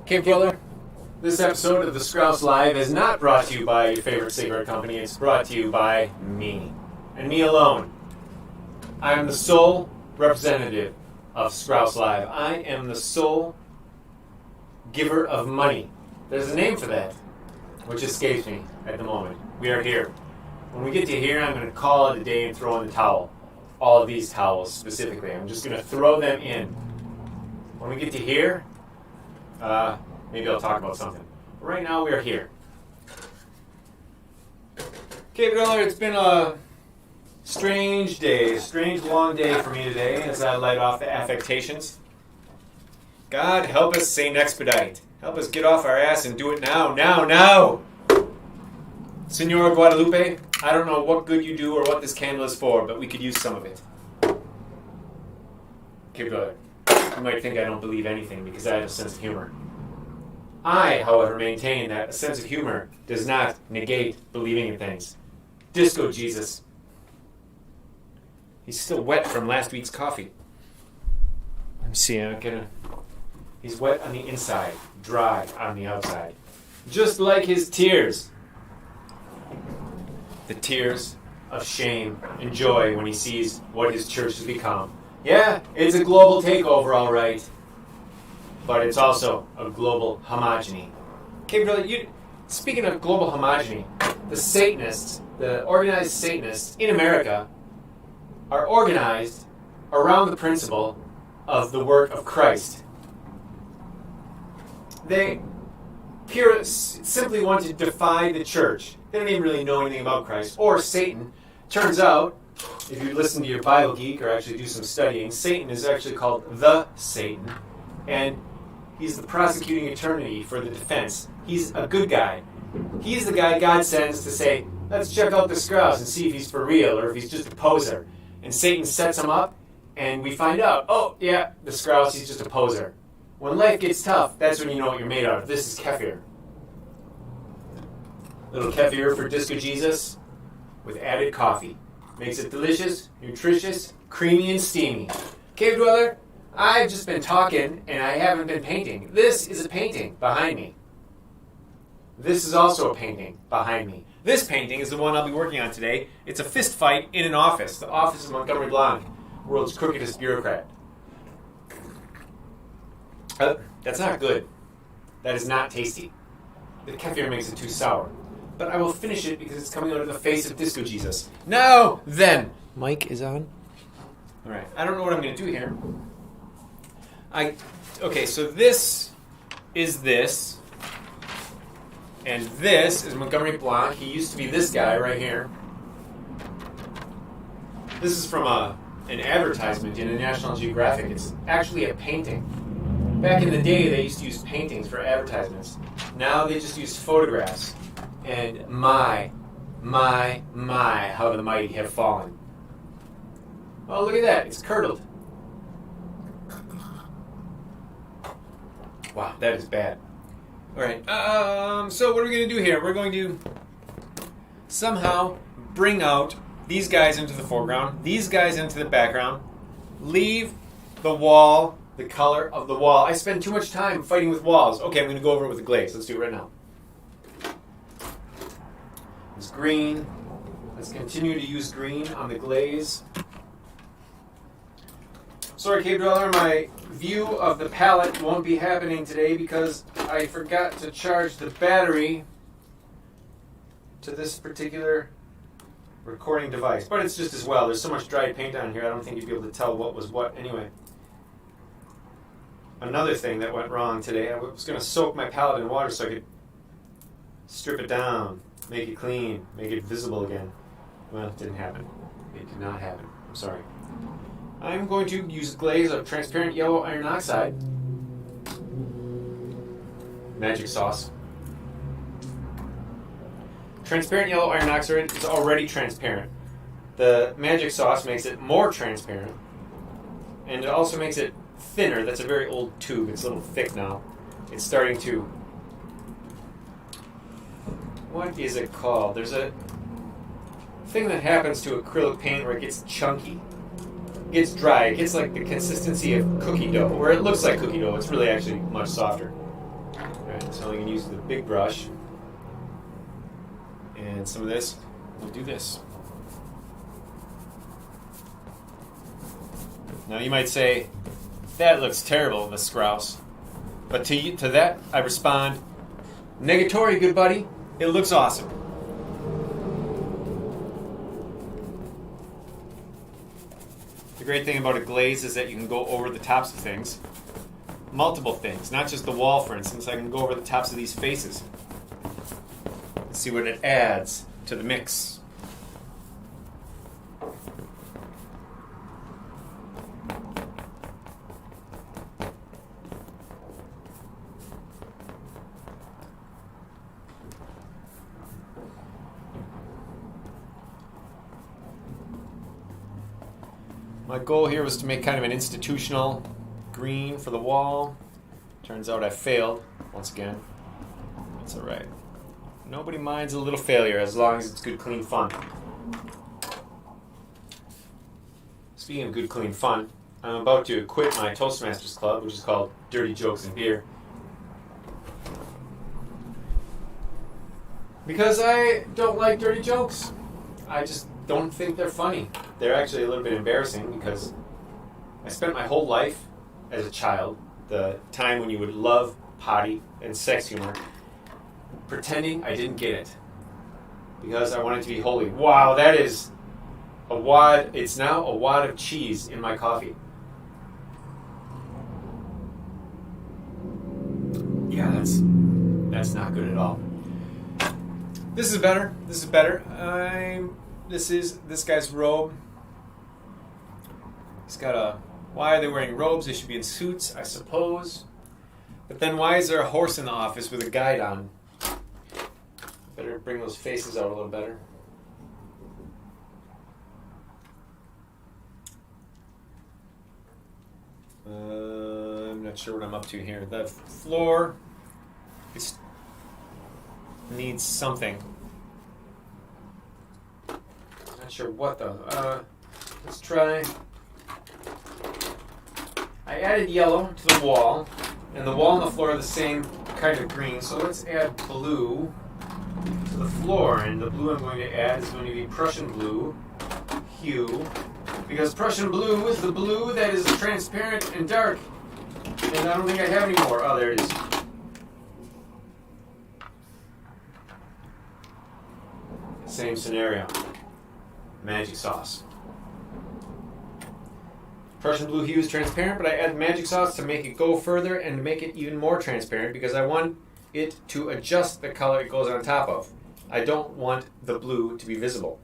Okay, brother. This episode of the Skrauss Live is not brought to you by your favorite cigarette company. It's brought to you by me, and me alone. I am the sole representative of Skrauss Live. I am the sole giver of money. There's a name for that, which escapes me at the moment. We are here. When we get to here, I'm going to call it a day and throw in the towel. All of these towels specifically. I'm just going to throw them in. When we get to here, maybe I'll talk about something. But right now, we are here. Okay, brother, it's been a strange day, a strange long day for me today as I light off the affectations. God, help us, Saint Expedite. Help us get off our ass and do it now, now! Senora Guadalupe, I don't know what good you do or what this candle is for, but we could use some of it. Okay, brother. You might think I don't believe anything because I have a sense of humor. I, however, maintain that a sense of humor does not negate believing in things. Disco Jesus. He's still wet from last week's coffee. Let me see, he's wet on the inside, dry on the outside. Just like his tears. The tears of shame and joy when he sees what his church has become. Yeah, it's a global takeover, all right. But it's also a global homogeny. Okay, brother, speaking of global homogeny, the Satanists, the organized Satanists in America are organized around the principle of the work of Christ. They simply want to defy the church. They don't even really know anything about Christ or Satan. Turns out, if you listen to your Bible geek or actually do some studying, Satan is actually called the Satan, and he's the prosecuting attorney for the defense. He's a good guy. He's the guy God sends to say, let's check out the Skrauss and see if he's for real or if he's just a poser. And Satan sets him up, and we find out, oh, yeah, the Skrauss, he's just a poser. When life gets tough, that's when you know what you're made out of. This is kefir. Little kefir for Disco Jesus with added coffee. Makes it delicious, nutritious, creamy, and steamy. Cave Dweller, I've just been talking, and I haven't been painting. This is a painting behind me. This is also a painting behind me. This painting is the one I'll be working on today. It's a fist fight in an office. The office of Montgomery Blanc, world's crookedest bureaucrat. That's not good. That is not tasty. The kefir makes it too sour. But I will finish it because it's coming out of the face of Disco Jesus. Now, then. Mic is on. All right. I don't know what I'm going to do here. Okay, so this is this. And this is Montgomery Blanc. He used to be this guy right here. This is from an advertisement in a National Geographic. It's actually a painting. Back in the day, they used to use paintings for advertisements. Now they just use photographs. And my, how the mighty have fallen. Oh, look at that. It's curdled. Wow, that is bad. All right. So what are we going to do here? We're going to somehow bring out these guys into the foreground, these guys into the background, leave the wall, the color of the wall. I spend too much time fighting with walls. Okay, I'm going to go over it with the glaze. Let's do it right now. It's green. Let's continue to use green on the glaze. Sorry, Cave Dweller, my view of the palette won't be happening today because I forgot to charge the battery to this particular recording device. But it's just as well. There's so much dried paint on here, I don't think you'd be able to tell what was what anyway. Another thing that went wrong today, I was going to soak my palette in water so I could strip it down, make it clean, make it visible again. Well, it didn't happen. It did not happen. I'm sorry. I'm going to use glaze of transparent yellow iron oxide. Magic sauce. Transparent yellow iron oxide is already transparent. The magic sauce makes it more transparent. And it also makes it thinner. That's a very old tube. It's a little thick now. It's starting to... What is it called? There's a thing that happens to acrylic paint where it gets chunky. It gets dry. It gets like the consistency of cookie dough. Where it looks like cookie dough, it's really actually much softer. Alright, so I'm going to use the big brush. And some of this, we'll do this. Now you might say, that looks terrible, the Skrauss. But to that, I respond, negatory, good buddy. It looks awesome. The great thing about a glaze is that you can go over the tops of things. Multiple things, not just the wall, for instance. I can go over the tops of these faces. See what it adds to the mix. My goal here was to make kind of an institutional green for the wall. Turns out I failed once again. That's alright. Nobody minds a little failure as long as it's good, clean fun. Speaking of good, clean fun, I'm about to quit my Toastmasters Club, which is called Dirty Jokes and Beer. Because I don't like dirty jokes. I just don't think they're funny. They're actually a little bit embarrassing because I spent my whole life as a child, the time when you would love potty and sex humor, pretending I didn't get it because I wanted to be holy. Wow, that is a wad. It's now a wad of cheese in my coffee. Yeah, that's not good at all. This is better. This is better. This is this guy's robe. He's got a. Why are they wearing robes? They should be in suits, I suppose. But then why is there a horse in the office with a guide on? Better bring those faces out a little better. I'm not sure what I'm up to here. The floor needs something. Not sure what though. Let's try. I added yellow to the wall, and the wall and the floor are the same kind of green. So let's add blue to the floor, and the blue I'm going to add is going to be Prussian blue hue, because Prussian blue is the blue that is transparent and dark, and I don't think I have any more. Oh, there it is. Same scenario. Magic sauce. Prussian blue hue is transparent, but I add magic sauce to make it go further and to make it even more transparent because I want it to adjust the color it goes on top of. I don't want the blue to be visible.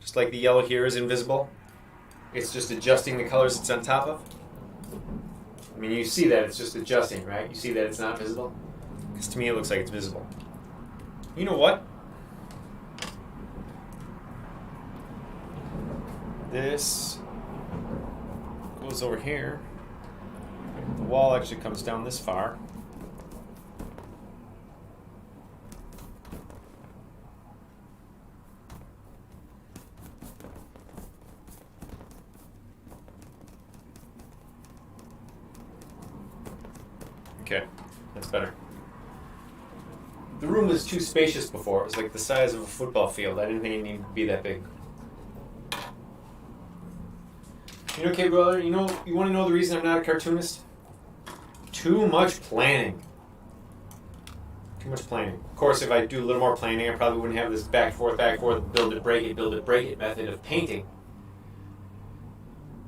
Just like the yellow here is invisible, it's just adjusting the colors it's on top of. I mean, you see that it's just adjusting, right? You see that it's not visible? Because to me it looks like it's visible. You know what? This goes over here. The wall actually comes down this far. Okay, that's better. The room was too spacious before. It was like the size of a football field. I didn't think it needed to be that big. You know, okay, brother, you want to know the reason I'm not a cartoonist? Too much planning. Too much planning. Of course, if I do a little more planning, I probably wouldn't have this back and forth, build it, break it method of painting.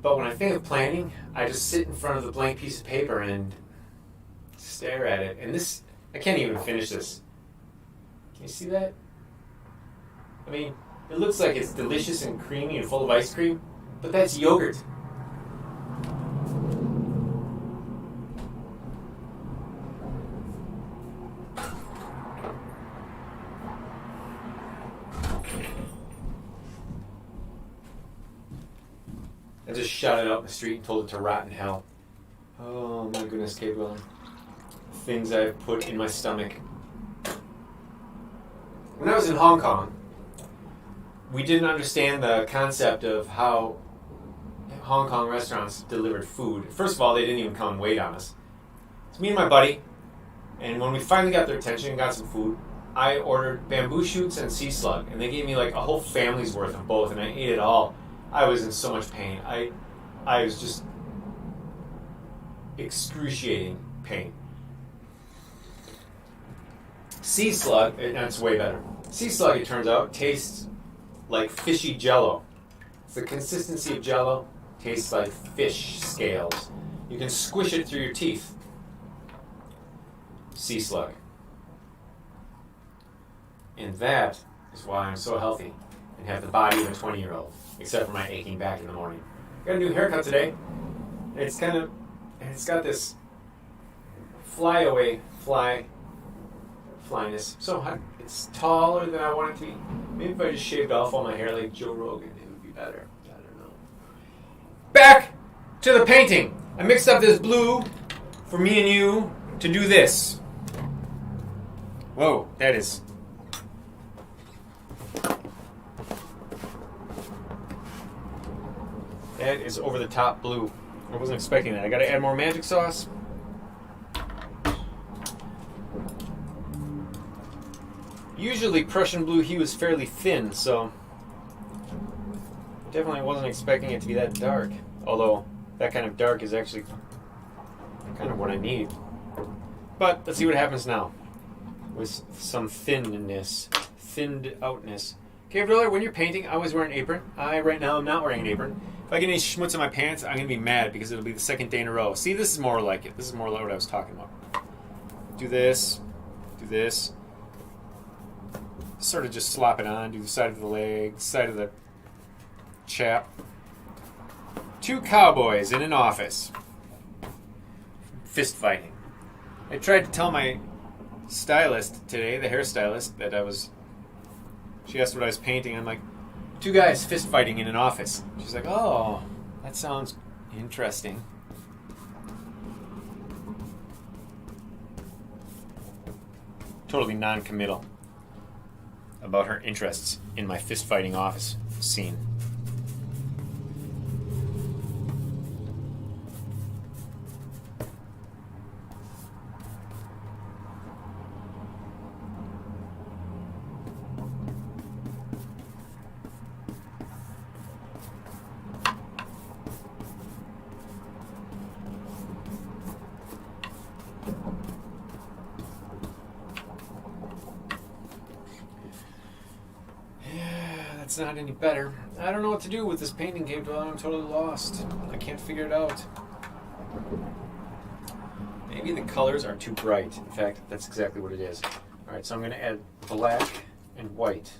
But when I think of planning, I just sit in front of the blank piece of paper and stare at it. And this, I can't even finish this. Can you see that? I mean, it looks like it's delicious and creamy and full of ice cream, but that's yogurt. I just shot it out in the street and told it to rot in hell. Oh my goodness, Gabriel. Things I've put in my stomach. When I was in Hong Kong, we didn't understand the concept of how Hong Kong restaurants delivered food. First of all, they didn't even come and wait on us. So me and my buddy, And when we finally got their attention and got some food, I ordered bamboo shoots and sea slug, and they gave me like a whole family's worth of both, and I ate it all. I was in so much pain. I was just excruciating pain. Sea slug, that's way better. Sea slug, it turns out, tastes like fishy jello. It's the consistency of jello, tastes like fish scales. You can squish it through your teeth. Sea slug. And that is why I'm so healthy and have the body of a 20-year-old, except for my aching back in the morning. Got a new haircut today. It's got this flyness. So it's taller than I want it to be. Maybe if I just shaved off all my hair like Joe Rogan, it would be better. I don't know. Back to the painting. I mixed up this blue for me and you to do this. Whoa, that is over the top blue. I wasn't expecting that. I gotta add more magic sauce. Usually Prussian blue hue is fairly thin, so definitely wasn't expecting it to be that dark. Although that kind of dark is actually kind of what I need. But let's see what happens now with some thinned outness. Okay, brother, when you're painting, I always wear an apron. Right now, I'm not wearing an apron. If I get any schmutz on my pants, I'm going to be mad because it'll be the second day in a row. See, this is more like it. This is more like what I was talking about. Do this. Sort of just slop it on. Do the side of the leg, side of the chap. Two cowboys in an office. Fist fighting. I tried to tell my stylist today, the hairstylist, she asked what I was painting. I'm like, two guys fist fighting in an office. She's like, oh, that sounds interesting. Totally non-committal about her interests in my fist fighting office scene. It's not any better. I don't know what to do with this painting game, but I'm totally lost. I can't figure it out. Maybe the colors are too bright. In fact, that's exactly what it is. Alright, so I'm going to add black and white.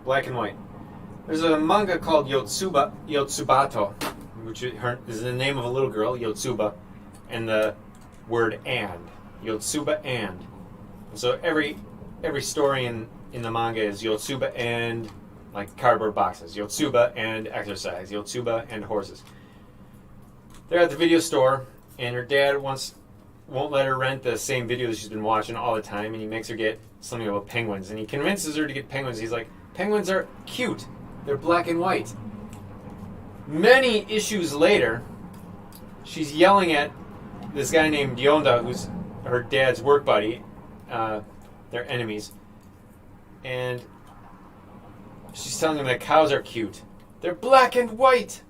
Black and white. There's a manga called Yotsubato, which is the name of a little girl, Yotsuba, and the word and. Yotsuba and. So every story in the manga is Yotsuba and like cardboard boxes. Yotsuba and exercise. Yotsuba and horses. They're at the video store, and her dad won't let her rent the same video that she's been watching all the time, and he makes her get something about penguins. And he convinces her to get penguins. He's like, penguins are cute. They're black and white. Many issues later, she's yelling at this guy named Yonda, who's her dad's work buddy. They're enemies. And she's telling him that cows are cute. They're black and white.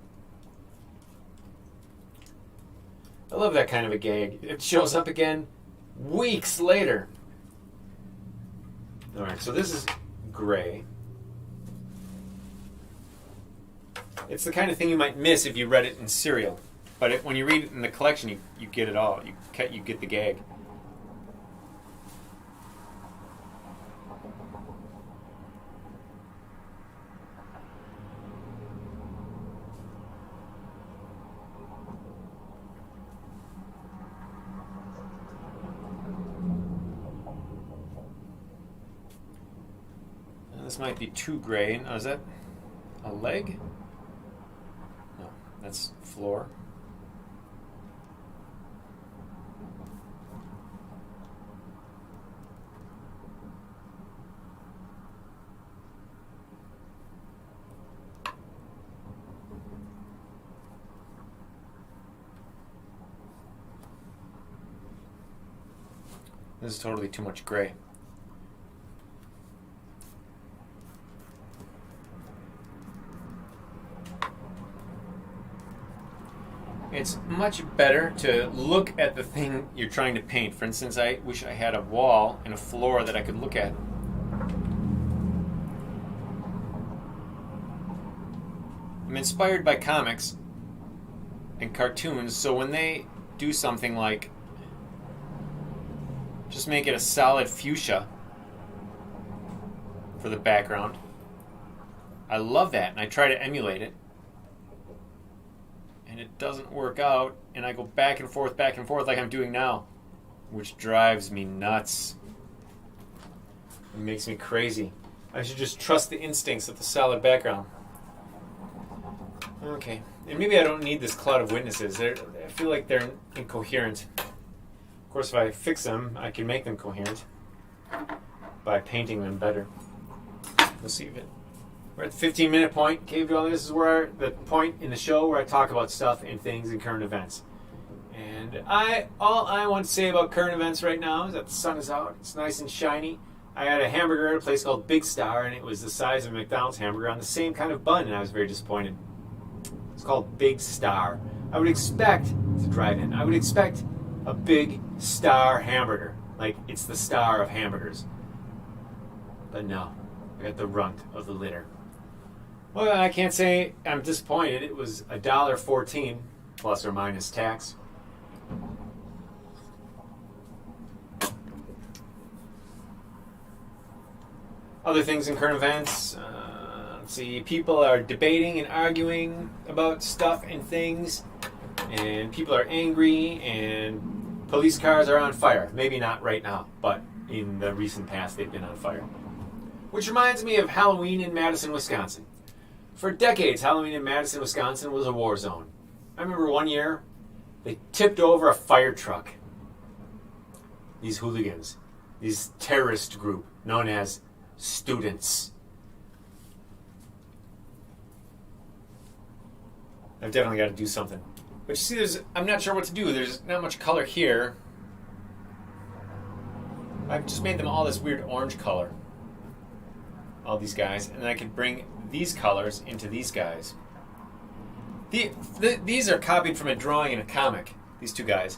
I love that kind of a gag. It shows up again weeks later. Alright, so this is gray. It's the kind of thing you might miss if you read it in serial. But when you read it in the collection, you get it all. You get the gag. Now, this might be too gray. Now, is that a leg? No, that's floor. This is totally too much gray. It's much better to look at the thing you're trying to paint. For instance, I wish I had a wall and a floor that I could look at. I'm inspired by comics and cartoons, so when they do something like just make it a solid fuchsia for the background, I love that, and I try to emulate it. And it doesn't work out, and I go back and forth like I'm doing now, which drives me nuts. It makes me crazy. I should just trust the instincts of the solid background. Okay, and maybe I don't need this cloud of witnesses. I feel like they're incoherent. Of course, if I fix them, I can make them coherent by painting them better. We'll see if it... We're at the 15-minute point. Okay, this is where the point in the show where I talk about stuff and things and current events. And all I want to say about current events right now is that the sun is out. It's nice and shiny. I had a hamburger at a place called Big Star, and it was the size of a McDonald's hamburger on the same kind of bun, and I was very disappointed. It's called Big Star. I would expect to drive in. I would expect a Big Star hamburger, like it's the star of hamburgers. But no, I got the runt of the litter. Well, I can't say I'm disappointed. It was $1.14 plus or minus tax. Other things in current events. Let's see. People are debating and arguing about stuff and things, and people are angry, and police cars are on fire. Maybe not right now, but in the recent past they've been on fire. Which reminds me of Halloween in Madison, Wisconsin. For decades, Halloween in Madison, Wisconsin was a war zone. I remember one year, they tipped over a fire truck. These hooligans, these terrorist group known as students. I've definitely got to do something. But you see, I'm not sure what to do. There's not much color here. I've just made them all this weird orange color. All these guys. And then I could bring these colors into these guys. These are copied from a drawing in a comic, these two guys.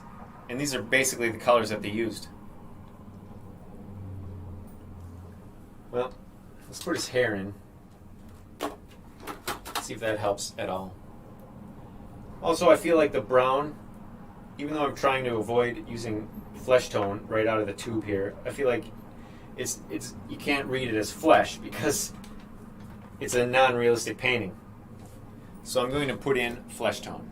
And these are basically the colors that they used. Well, let's put his hair in. See if that helps at all. Also, I feel like the brown, even though I'm trying to avoid using flesh tone right out of the tube here, I feel like it's you can't read it as flesh because it's a non-realistic painting. So I'm going to put in flesh tone.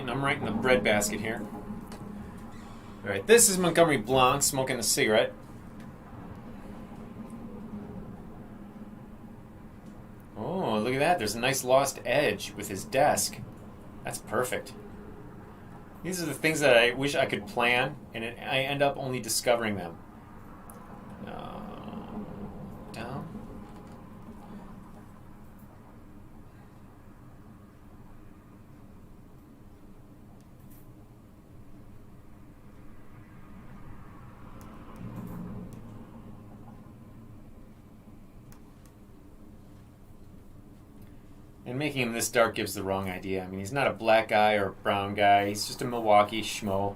I'm right in the bread basket here. Alright, this is Montgomery Blanc smoking a cigarette. Oh, look at that. There's a nice lost edge with his desk. That's perfect. These are the things that I wish I could plan, and I end up only discovering them. Down. And making him this dark gives the wrong idea. I mean, he's not a black guy or a brown guy. He's just a Milwaukee schmo.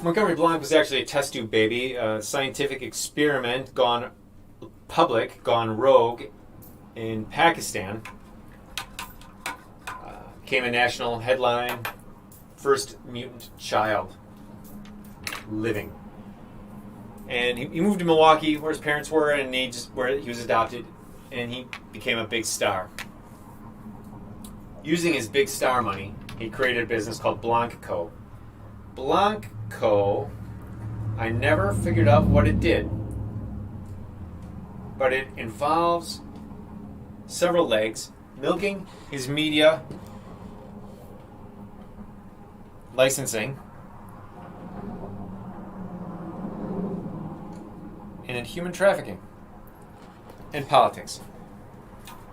Montgomery Blanc was actually a test tube baby, a scientific experiment gone public, gone rogue in Pakistan. Became a national headline. First mutant child living. And he moved to Milwaukee, where his parents were, and where he was adopted, and he became a big star. Using his big star money, he created a business called Blanc Co. Blanc Co. I never figured out what it did. but it involves several legs: milking his media, licensing, and then human trafficking and politics.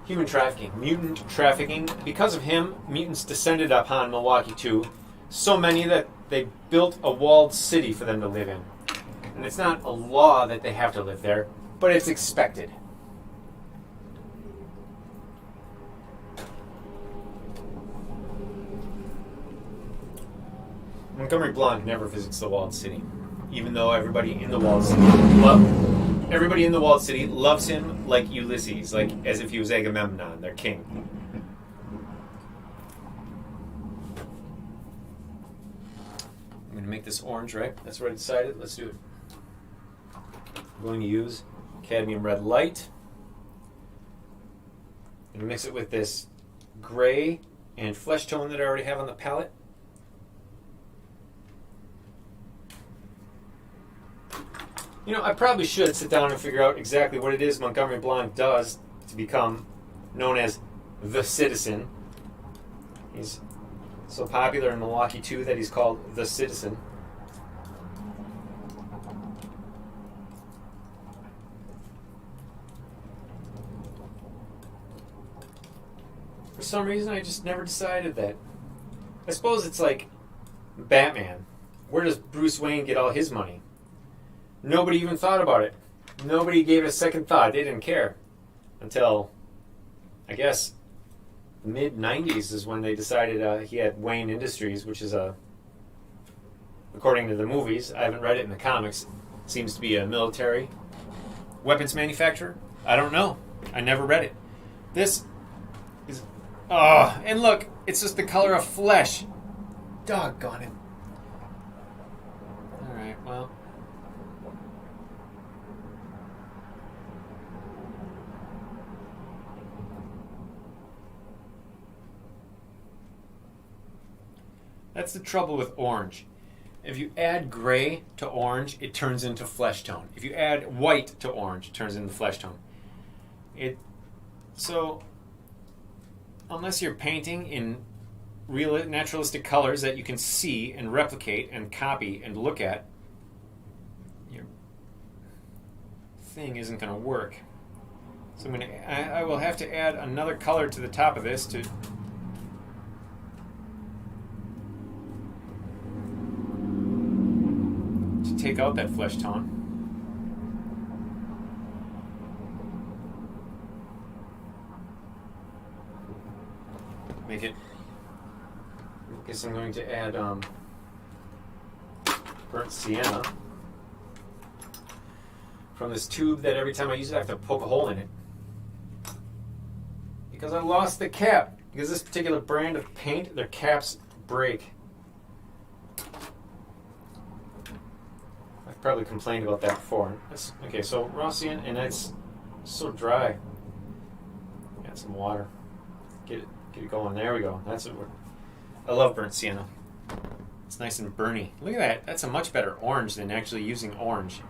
Human trafficking, mutant trafficking. Because of him, mutants descended upon Milwaukee too. So many that they built a walled city for them to live in. And it's not a law that they have to live there, but it's expected. Montgomery Blanc never visits the walled city, even though everybody in the walled city loves him like Ulysses, like as if he was Agamemnon, their king. I'm going to make this orange, right? That's what I decided. Let's do it. I'm going to use cadmium red light and mix it with this gray and flesh tone that I already have on the palette. You know, I probably should sit down and figure out exactly what it is Montgomery Blanc does to become known as the Citizen. He's so popular in Milwaukee, too, that he's called the Citizen. For some reason, I just never decided that. I suppose it's like Batman. Where does Bruce Wayne get all his money? Nobody even thought about it. Nobody gave it a second thought. They didn't care. Until, I guess, the mid-90s is when they decided he had Wayne Industries, which is according to the movies, I haven't read it in the comics, seems to be a military weapons manufacturer. I don't know. I never read it. This is... Oh, and look, it's just the color of flesh. Doggone it. Alright, well... That's the trouble with orange. If you add gray to orange, it turns into flesh tone. If you add white to orange, it turns into flesh tone. So, unless you're painting in real naturalistic colors that you can see and replicate and copy and look at, your thing isn't going to work. So I will have to add another color to the top of this to take out that flesh tone. Make it... I guess I'm going to add burnt sienna from this tube that every time I use it I have to poke a hole in it. Because I lost the cap. Because this particular brand of paint, their caps break. Probably complained about that before. Okay, so raw sienna, and it's so dry. Add some water. Get it going. There we go. That's what I love burnt sienna. It's nice and burny. Look at that. That's a much better orange than actually using orange.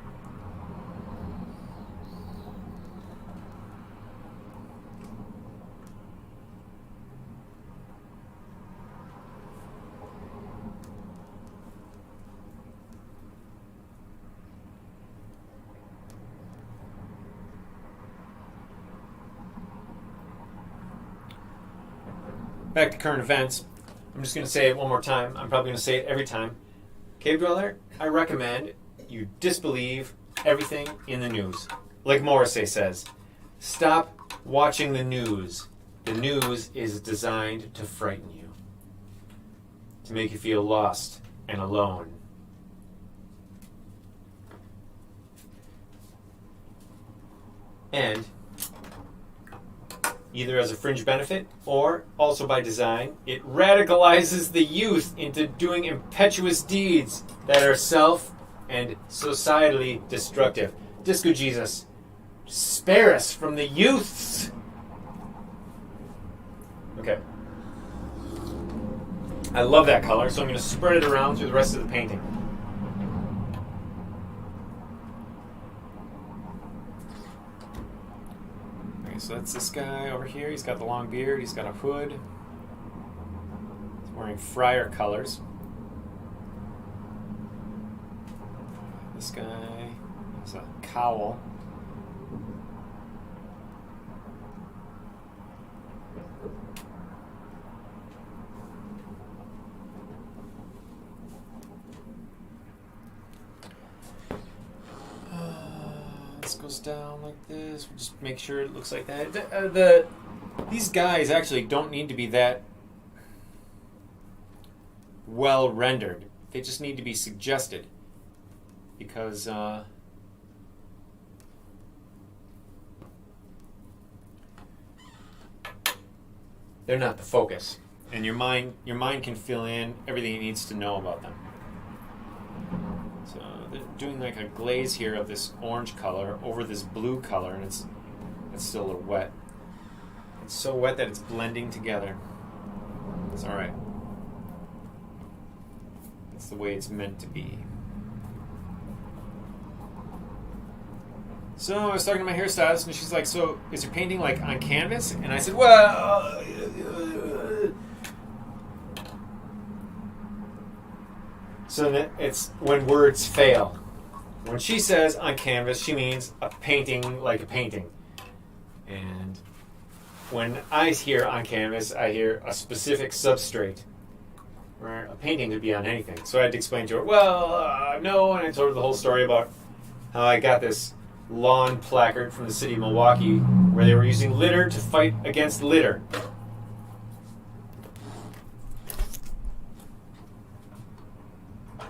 Back to current events. I'm just going to say it one more time. I'm probably going to say it every time. Cave Dweller, I recommend you disbelieve everything in the news. Like Morrissey says, stop watching the news. The news is designed to frighten you, to make you feel lost and alone. And either as a fringe benefit or also by design, it radicalizes the youth into doing impetuous deeds that are self and societally destructive. Disco Jesus, spare us from the youths. Okay. I love that color, so I'm going to spread it around through the rest of the painting. So that's this guy over here. He's got the long beard. He's got a hood. He's wearing friar colors. This guy has a cowl. This goes down like this. We'll just make sure it looks like that. These guys actually don't need to be that well rendered. They just need to be suggested. Because they're not the focus, and your mind can fill in everything it needs to know about them. So they're doing like a glaze here of this orange color over this blue color, and it's still a little wet. It's so wet that it's blending together. It's all right. It's the way it's meant to be. So I was talking to my hairstylist, and she's like, "So is your painting like on canvas?" And I said, "Well, so that it's when words fail. When she says on canvas, she means a painting like a painting. And when I hear on canvas, I hear a specific substrate, where a painting could be on anything. So I had to explain to her, no, and I told her the whole story about how I got this lawn placard from the city of Milwaukee where they were using litter to fight against litter.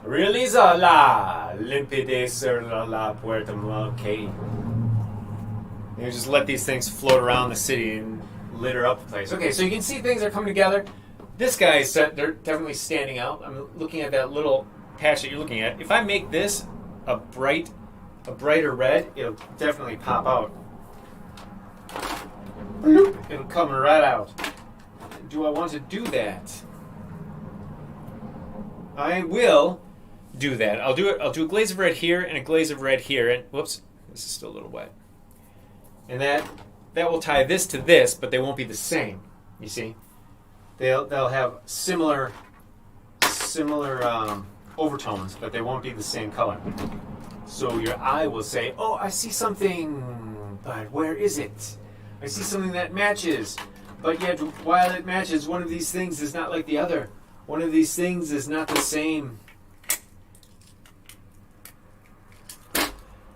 Realiza la limpide sur la puerta okay. You just let these things float around the city and litter up the place. Okay, so you can see things are coming together. This guy is they're definitely standing out. I'm looking at that little patch that you're looking at. If I make this a brighter red, it'll definitely pop out. It'll come right out. Do I want to do that? I will do that. I'll do a glaze of red here and a glaze of red here. And whoops, this is still a little wet. And that will tie this to this, but they won't be the same. You see, they'll have similar overtones, but they won't be the same color. So your eye will say, "Oh, I see something, but where is it? I see something that matches, but yet while it matches, one of these things is not like the other. One of these things is not the same."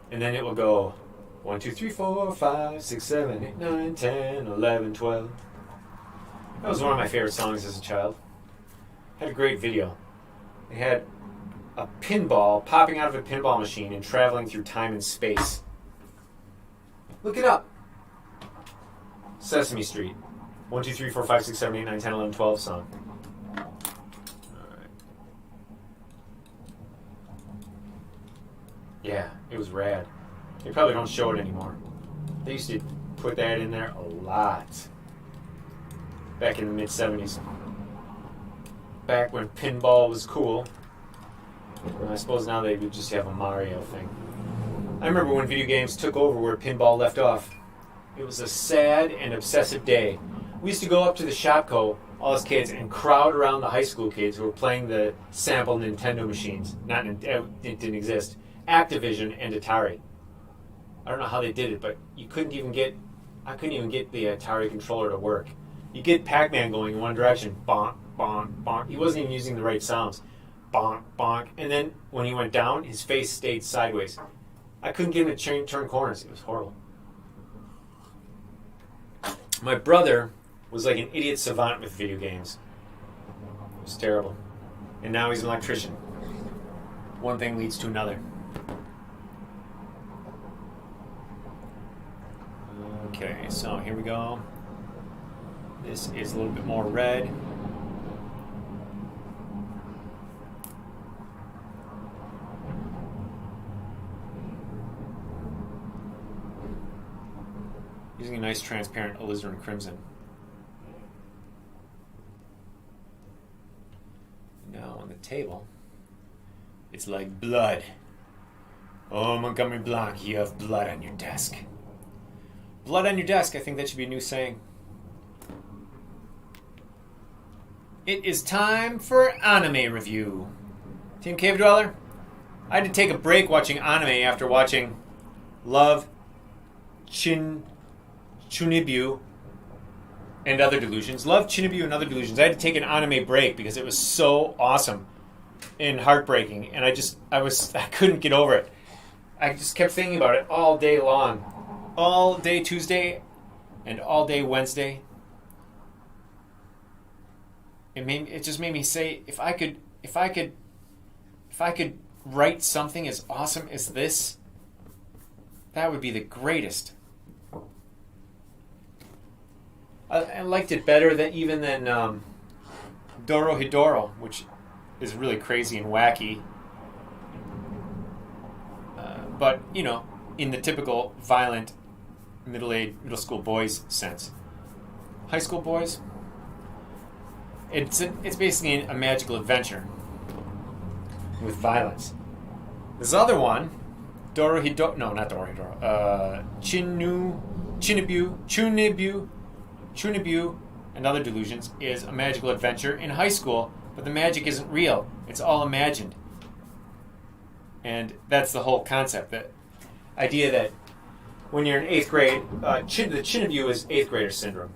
And then it will go 1, 2, 3, 4, 5, 6, 7, 8, 9, 10, 11, 12. That was one of my favorite songs as a child. Had a great video. It had a pinball popping out of a pinball machine and traveling through time and space. Look it up. Sesame Street. 1, 2, 3, 4, 5, 6, 7, 8, 9, 10, 11, 12 song. Alright. Yeah, it was rad. They probably don't show it anymore. They used to put that in there a lot. Back in the mid-70s. Back when pinball was cool. And I suppose now they would just have a Mario thing. I remember when video games took over where pinball left off. It was a sad and obsessive day. We used to go up to the Shopco, all us kids, and crowd around the high school kids who were playing the sample Nintendo machines. It didn't exist. Activision and Atari. I don't know how they did it, but I couldn't even get the Atari controller to work. You get Pac-Man going in one direction, bonk, bonk, bonk. He wasn't even using the right sounds. Bonk, bonk. And then when he went down, his face stayed sideways. I couldn't get him to turn corners. It was horrible. My brother was like an idiot savant with video games. It was terrible. And now he's an electrician. One thing leads to another. Okay, so here we go. This is a little bit more red. Using a nice transparent alizarin crimson. Now on the table, it's like blood. Oh, Montgomery Blanc, you have blood on your desk. Blood on your desk. I think that should be a new saying. It is time for anime review. Team Cave Dweller, I had to take a break watching anime after watching Love, Chunibyo, and Other Delusions. Love, Chunibyo, and Other Delusions. I had to take an anime break because it was so awesome and heartbreaking, and I couldn't get over it. I just kept thinking about it all day long. All day Tuesday and all day Wednesday. It just made me say, if I could write something as awesome as this, that would be the greatest. I liked it better than Dorohedoro, which is really crazy and wacky. But, in the typical violent middle school boys sense. High school boys, it's basically a magical adventure with violence. This other one, Chunibyo, and Other Delusions, is a magical adventure in high school, but the magic isn't real. It's all imagined. And that's the whole concept. The idea that when you're in 8th grade, the Chunibyo is 8th grader syndrome.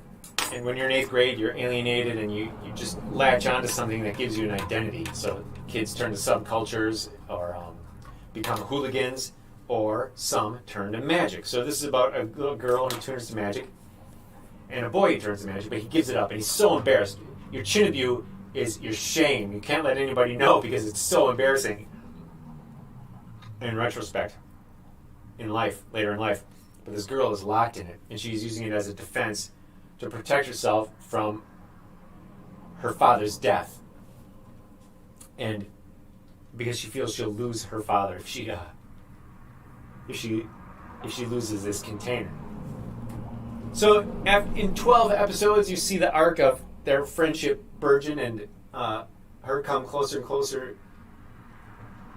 And when you're in 8th grade, you're alienated and you just latch onto something that gives you an identity. So kids turn to subcultures or become hooligans, or some turn to magic. So this is about a little girl who turns to magic and a boy who turns to magic, but he gives it up and he's so embarrassed. Your Chunibyo is your shame. You can't let anybody know because it's so embarrassing in retrospect, later in life. But this girl is locked in it, and she's using it as a defense to protect herself from her father's death. And because she feels she'll lose her father if she loses this container. So in 12 episodes, you see the arc of their friendship burgeon and her come closer and closer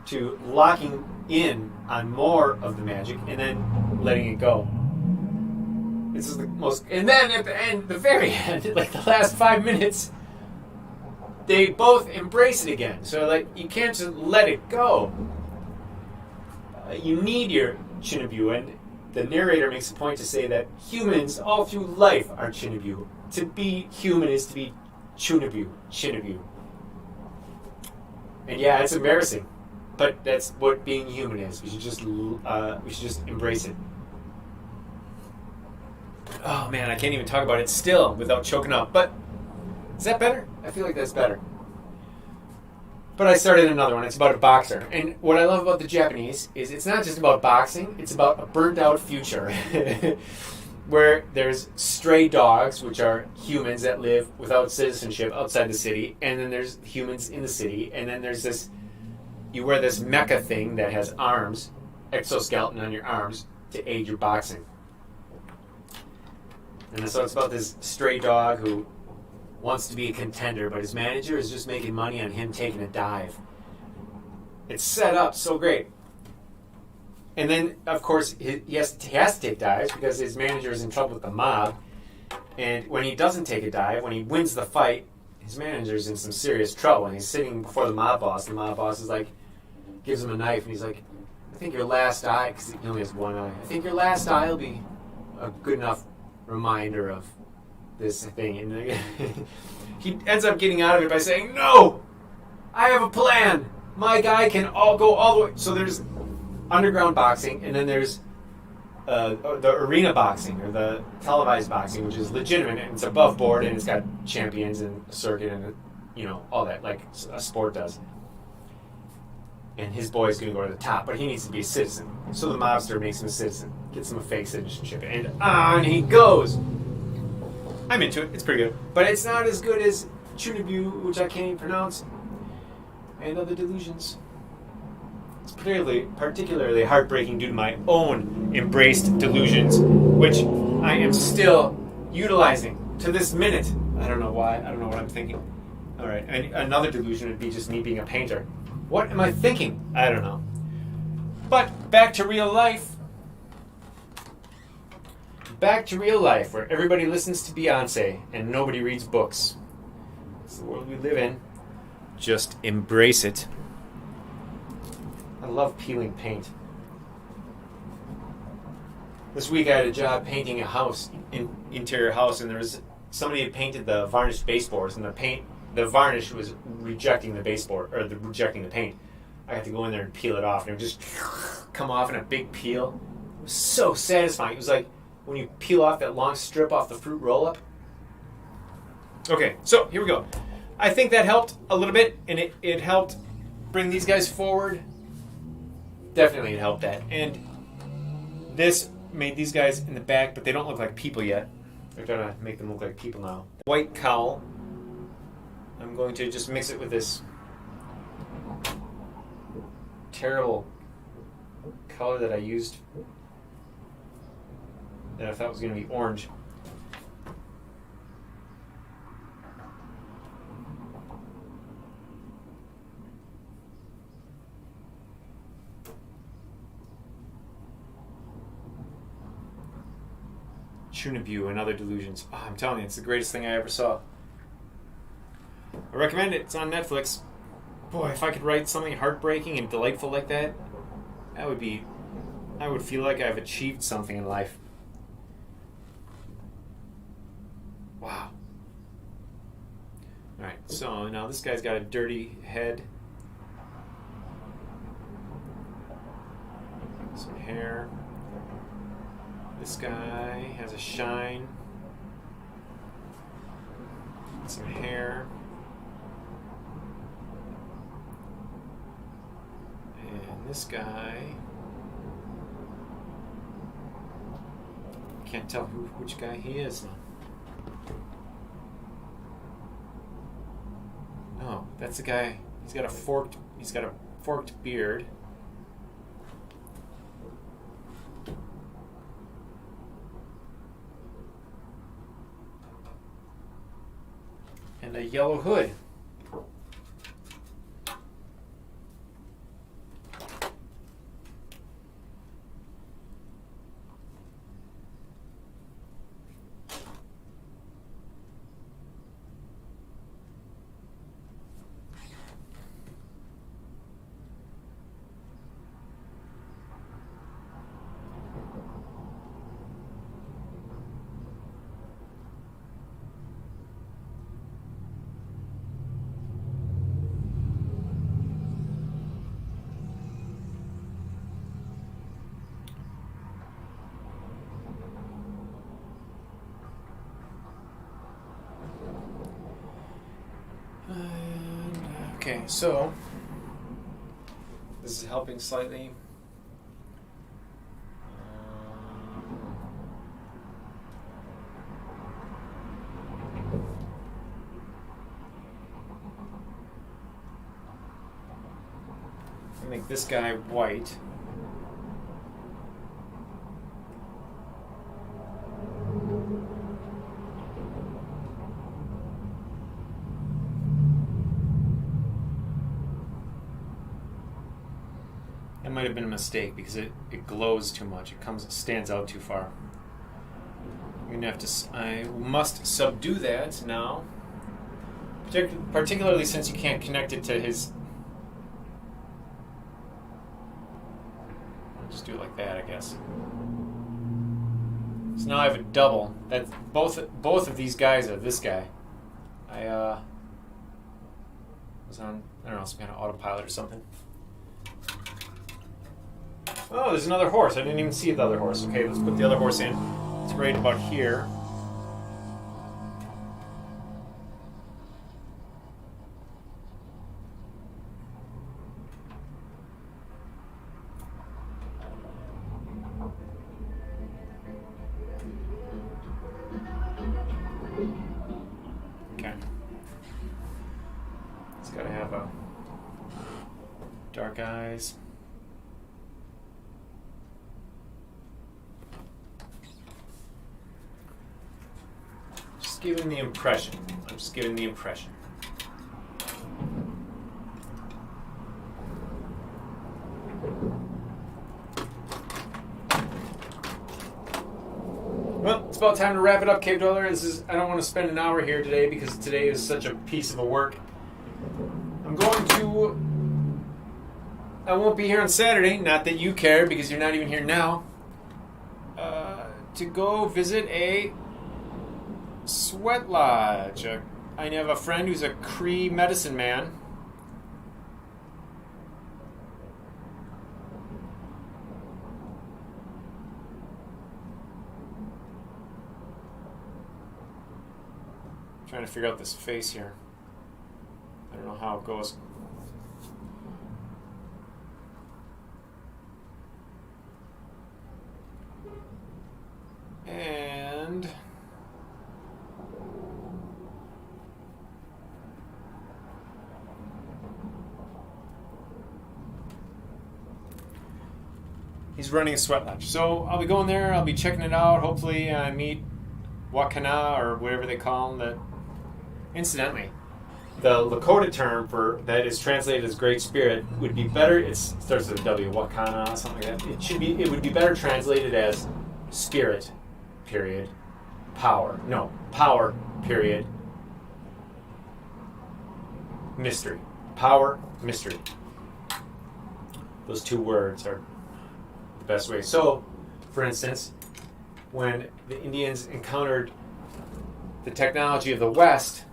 to locking in on more of the magic and then letting it go. This is the most... And then at the end, the very end, like the last 5 minutes, they both embrace it again. So you can't just let it go. You need your Chunibyo, and the narrator makes a point to say that humans all through life are Chunibyo. To be human is to be Chunibyo. And yeah, it's embarrassing, but that's what being human is. We should just embrace it. Oh man, I can't even talk about it still without choking up. But is that better? I feel like that's better. But I started another one. It's about a boxer. And what I love about the Japanese is it's not just about boxing. It's about a burnt-out future where there's stray dogs, which are humans that live without citizenship outside the city. And then there's humans in the city. And then there's this... You wear this mecha thing that has arms, exoskeleton on your arms, to aid your boxing. And so it's about this stray dog who wants to be a contender, but his manager is just making money on him taking a dive. It's set up so great. And then, of course, he has to take dives because his manager is in trouble with the mob. And when he doesn't take a dive, when he wins the fight, his manager's in some serious trouble. And he's sitting before the mob boss. The mob boss is gives him a knife, and he's like, I think your last eye, because he only has one eye, I think your last eye will be a good enough reminder of this thing. And he ends up getting out of it by saying, no, I have a plan. My guy can go all the way. So there's underground boxing, and then there's the arena boxing, or the televised boxing, which is legitimate, and it's above board, and it's got champions and a circuit and all that, like a sport does. And his boy's going to go to the top, but he needs to be a citizen. So the mobster makes him a citizen, gets him a fake citizenship, and on he goes. I'm into it. It's pretty good. But it's not as good as Chunibyo, which I can't even pronounce, and Other Delusions. It's particularly heartbreaking due to my own embraced delusions, which I am still utilizing to this minute. I don't know why. I don't know what I'm thinking. All right. And another delusion would be just me being a painter. What am I thinking? I don't know. But back to real life. back to real life where everybody listens to Beyonce and nobody reads books. It's the world we live in. Just embrace it. I love peeling paint. This week I had a job painting a house, interior house, and there was somebody had painted the varnished baseboards, and the varnish was rejecting the baseboard, or rejecting the paint. I had to go in there and peel it off, and it would just come off in a big peel. It was so satisfying. It was like when you peel off that long strip off the fruit roll-up. Okay, so here we go. I think that helped a little bit, and it helped bring these guys forward. Definitely it helped that. And this made these guys in the back, but they don't look like people yet. They're trying to make them look like people now. White cowl. I'm going to just mix it with this terrible color that I used that I thought was going to be orange. Chunibyu and Other Delusions. Oh, I'm telling you, it's the greatest thing I ever saw. I recommend it. It's on Netflix. Boy, if I could write something heartbreaking and delightful like that, I would feel like I've achieved something in life. Wow. Alright, so now this guy's got a dirty head. Some hair. This guy has a shine. Some hair. And this guy, can't tell which guy he is now. Oh, that's the guy. He's got a forked beard. And a yellow hood. Okay, so this is helping slightly. I'll make this guy white. That might have been a mistake because it glows too much. It stands out too far. I'm gonna have to. I must subdue that now, particularly since you can't connect it to his. I'll just do it like that, I guess. So now I have a double. That both of these guys are this guy. I was on, I don't know, some kind of autopilot or something. Oh, there's another horse. I didn't even see the other horse. Okay, let's put the other horse in. It's right about here. Okay. It's got to have a dark eyes. Giving the impression. I'm just giving the impression. Well, about time to wrap it up, Cave Dweller. I don't want to spend an hour here today because today is such a piece of a work. I won't be here on Saturday, not that you care because you're not even here now, to go visit a sweat lodge. I have a friend who's a Cree medicine man. Trying to figure out this face here. I don't know how it goes. And he's running a sweat lodge. So I'll be going there, I'll be checking it out. Hopefully I meet Wakana or whatever they call them. That, incidentally, the Lakota term for that is translated as Great Spirit would be better. It starts with a W, Wakana, something like that. It would be better translated as Spirit, period, power. No, power, period, mystery. Power, mystery. Those two words are the best way. So, for instance, when the Indians encountered the technology of the West,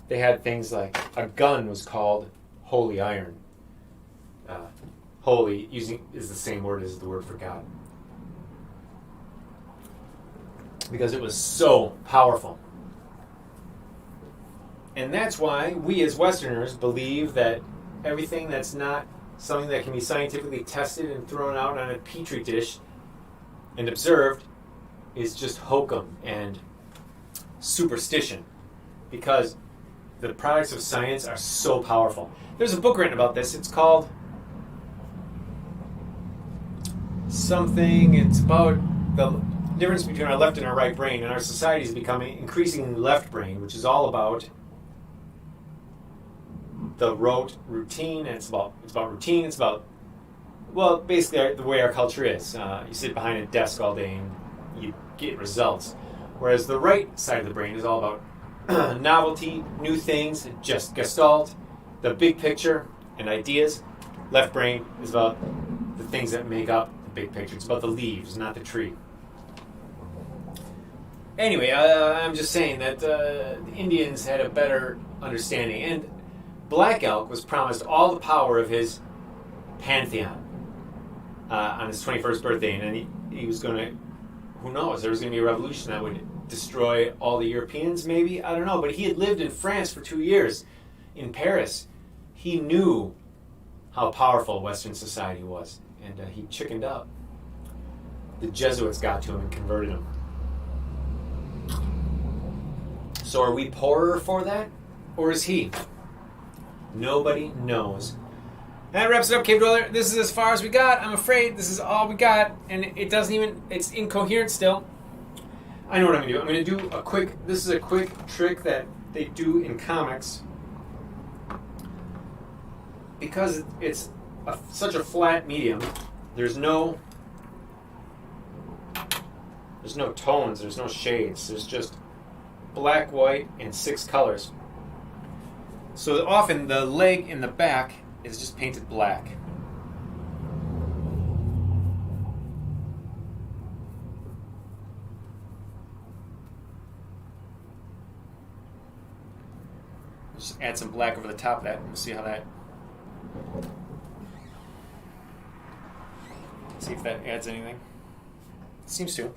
they had things like a gun was called holy iron. Holy is the same word as the word for God. Because it was so powerful. And that's why we as Westerners believe that everything that's not something that can be scientifically tested and thrown out on a petri dish and observed is just hokum and superstition, because the products of science are so powerful. There's a book written about this. It's called something. It's about the difference between our left and our right brain, and our society is becoming increasingly left brain, which is all about the rote routine. And it's about routine. It's about, well, basically the way our culture is. You sit behind a desk all day and you get results. Whereas the right side of the brain is all about novelty, new things, just gestalt, the big picture, and ideas. Left brain is about the things that make up the big picture. It's about the leaves, not the tree. Anyway, I'm just saying that the Indians had a better understanding. And Black Elk was promised all the power of his pantheon on his 21st birthday. And then he was going to, who knows, there was going to be a revolution that would destroy all the Europeans, maybe? I don't know. But he had lived in France for 2 years, in Paris. He knew how powerful Western society was. And he chickened up. The Jesuits got to him and converted him. So are we poorer for that? Or is he? Nobody knows. That wraps it up, Cave Dweller. This is as far as we got. I'm afraid this is all we got. And it doesn't even, it's incoherent still. I know what I'm going to do. I'm going to do this is a quick trick that they do in comics. Because it's such a flat medium, there's no tones, there's no shades. There's just black, white, and 6 colors. So often the leg in the back is just painted black. Just add some black over the top of that and we'll see how that... See if that adds anything. It seems to. How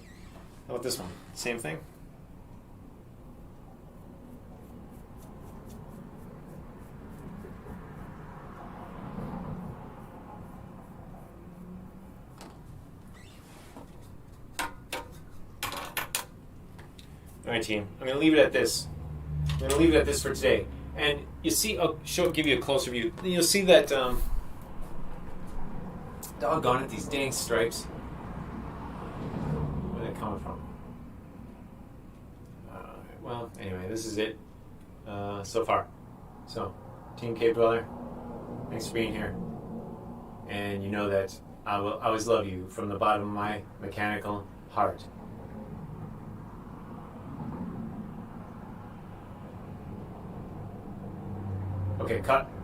about this one? Same thing? All right, team. I'm going to leave it at this. I'm going to leave it at this for today. And you see, I'll give you a closer view. You'll see that, doggone it, these dang stripes. Where are they coming from? Well, anyway, this is it so far. So, Team Cave Dweller, thanks for being here. And you know that I will always love you from the bottom of my mechanical heart. Okay, cut.